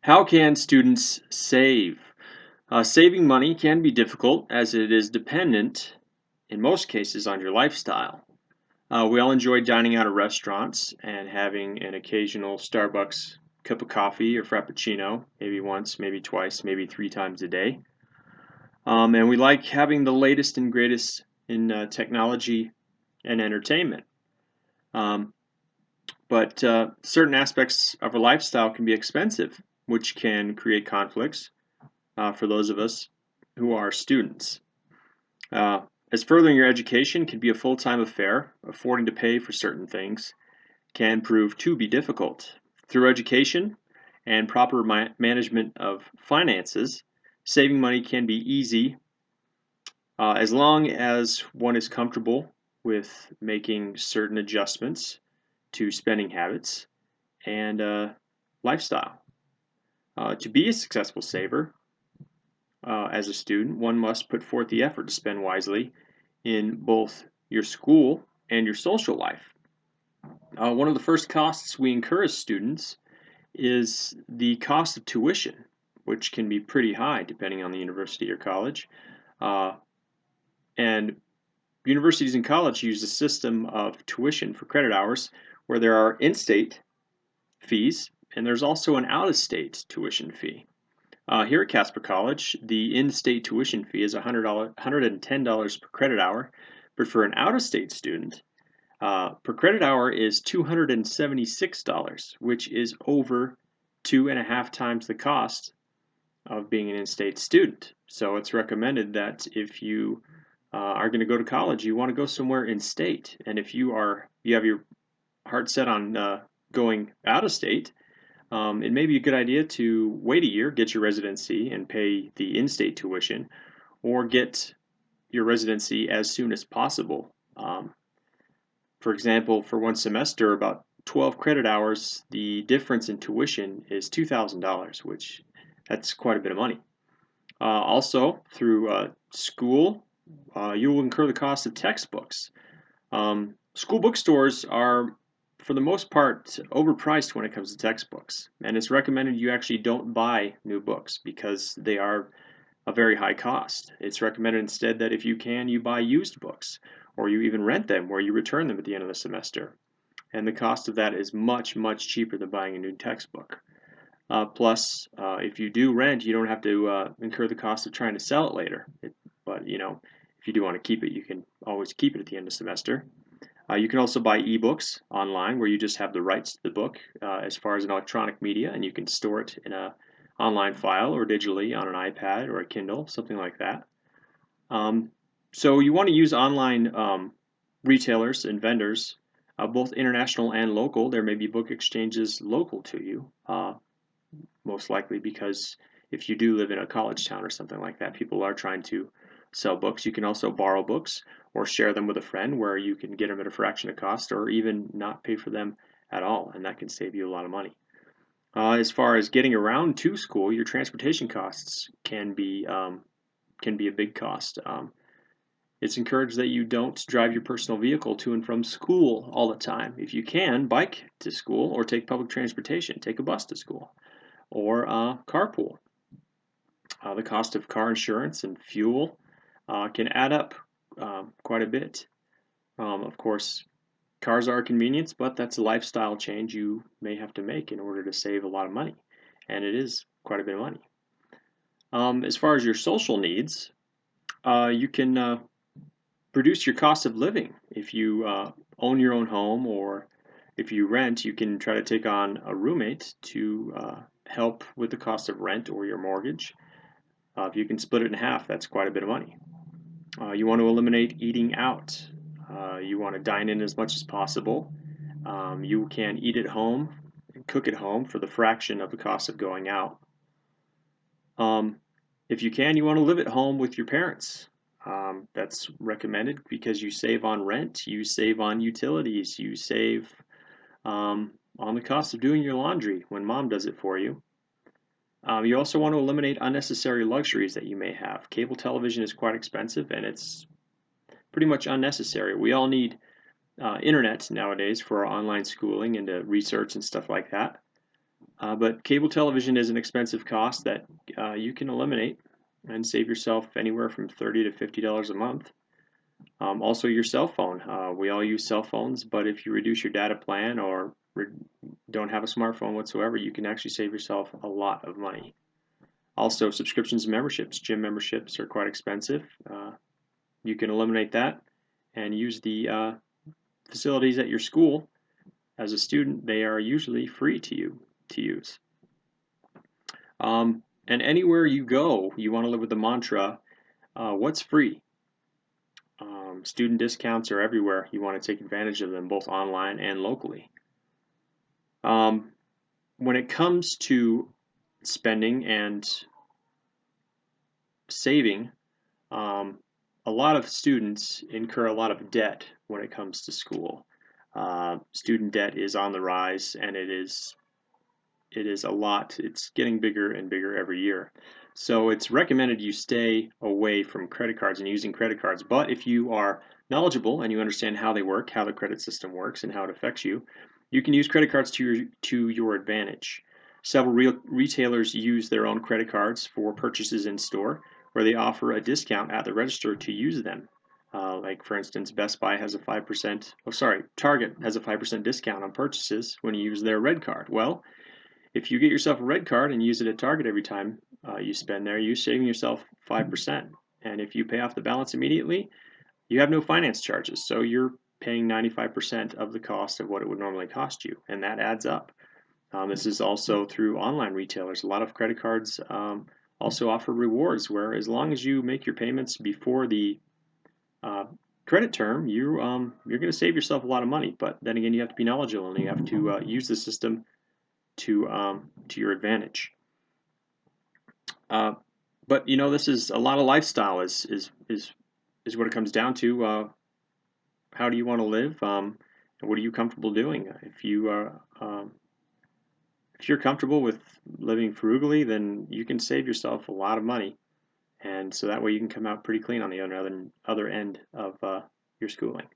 How can students save? Saving money can be difficult as it is dependent, in most cases, on your lifestyle. We all enjoy dining out at restaurants and having an occasional Starbucks cup of coffee or Frappuccino, maybe once, maybe twice, maybe three times a day. And we like having the latest and greatest in technology and entertainment. Um, but certain aspects of our lifestyle can be expensive, which can create conflicts for those of us who are students. Uh, as furthering your education can be a full-time affair, affording to pay for certain things can prove to be difficult. Through education and proper management of finances, saving money can be easy as long as one is comfortable with making certain adjustments to spending habits and lifestyle. To be a successful saver, as a student, one must put forth the effort to spend wisely in both your school and your social life. One of the first costs we incur as students is the cost of tuition, which can be pretty high depending on the university or college. Uh, and universities and college use a system of tuition for credit hours where there are in-state fees and there's also an out-of-state tuition fee. Here at Casper College, the in-state tuition fee is $110 per credit hour, but for an out-of-state student, per credit hour is $276, which is over 2.5 times the cost of being an in-state student. So it's recommended that if you are going to go to college, you want to go somewhere in-state, and if you have your heart set on going out of state, it may be a good idea to wait a year, get your residency, and pay the in-state tuition, or get your residency as soon as possible. For example, for one semester, about 12 credit hours, the difference in tuition is $2,000, which that's quite a bit of money. Also, through school, you will incur the cost of textbooks. School bookstores are, for the most part, overpriced when it comes to textbooks, and it's recommended you actually don't buy new books because they are a very high cost. It's recommended instead that if you can, you buy used books, or you even rent them where you return them at the end of the semester. And the cost of that is much, much cheaper than buying a new textbook. Plus, if you do rent, you don't have to incur the cost of trying to sell it later. But if you do want to keep it, you can always keep it at the end of the semester. You can also buy ebooks online where you just have the rights to the book as far as an electronic media, and you can store it in a online file or digitally on an iPad or a Kindle, something like that. So you want to use online retailers and vendors, both international and local. There may be book exchanges local to you, most likely because if you do live in a college town or something like that, people are trying to sell books. You can also borrow books or share them with a friend where you can get them at a fraction of cost or even not pay for them at all, and that can save you a lot of money. As far as getting around to school, your transportation costs can be a big cost. It's encouraged that you don't drive your personal vehicle to and from school all the time. If you can, bike to school or take public transportation, take a bus to school or carpool. The cost of car insurance and fuel can add up quite a bit. Of course, cars are a convenience, but that's a lifestyle change you may have to make in order to save a lot of money, and it is quite a bit of money. As far as your social needs, you can reduce your cost of living. If you own your own home or if you rent, you can try to take on a roommate to help with the cost of rent or your mortgage. If you can split it in half, that's quite a bit of money. You want to eliminate eating out. You want to dine in as much as possible. You can eat at home and cook at home for the fraction of the cost of going out. Um, if you can, you want to live at home with your parents. That's recommended because you save on rent, you save on utilities, you save on the cost of doing your laundry when mom does it for you. You also want to eliminate unnecessary luxuries that you may have. Cable television is quite expensive and it's pretty much unnecessary. We all need internet nowadays for our online schooling and to research and stuff like that. But cable television is an expensive cost that you can eliminate and save yourself anywhere from $30 to $50 a month. Also, your cell phone. We all use cell phones, but if you reduce your data plan or don't have a smartphone whatsoever, you can actually save yourself a lot of money. Also, subscriptions and memberships. Gym memberships are quite expensive. You can eliminate that and use the facilities at your school. As a student, they are usually free to use. And anywhere you go, you want to live with the mantra, what's free? Student discounts are everywhere. You want to take advantage of them both online and locally. When it comes to spending and saving, a lot of students incur a lot of debt when it comes to school. Student debt is on the rise, and it is a lot. It's getting bigger and bigger every year. So it's recommended you stay away from credit cards and using credit cards. But if you are knowledgeable and you understand how they work, how the credit system works, and how it affects you, you can use credit cards to your advantage. Several retailers use their own credit cards for purchases in store, where they offer a discount at the register to use them. Like for instance, Best Buy has a 5%, Target has a 5% discount on purchases when you use their red card. Well, if you get yourself a red card and use it at Target every time you spend there, you're saving yourself 5%. And if you pay off the balance immediately, you have no finance charges. So you're paying 95% of the cost of what it would normally cost you, and that adds up. This is also through online retailers. A lot of credit cards also offer rewards where as long as you make your payments before the credit term, you're going to save yourself a lot of money. But then again, you have to be knowledgeable and you have to use the system to your advantage. But this is a lot of lifestyle is what it comes down to. How do you want to live? And what are you comfortable doing? If you're comfortable with living frugally, then you can save yourself a lot of money, and so that way you can come out pretty clean on the other end of your schooling.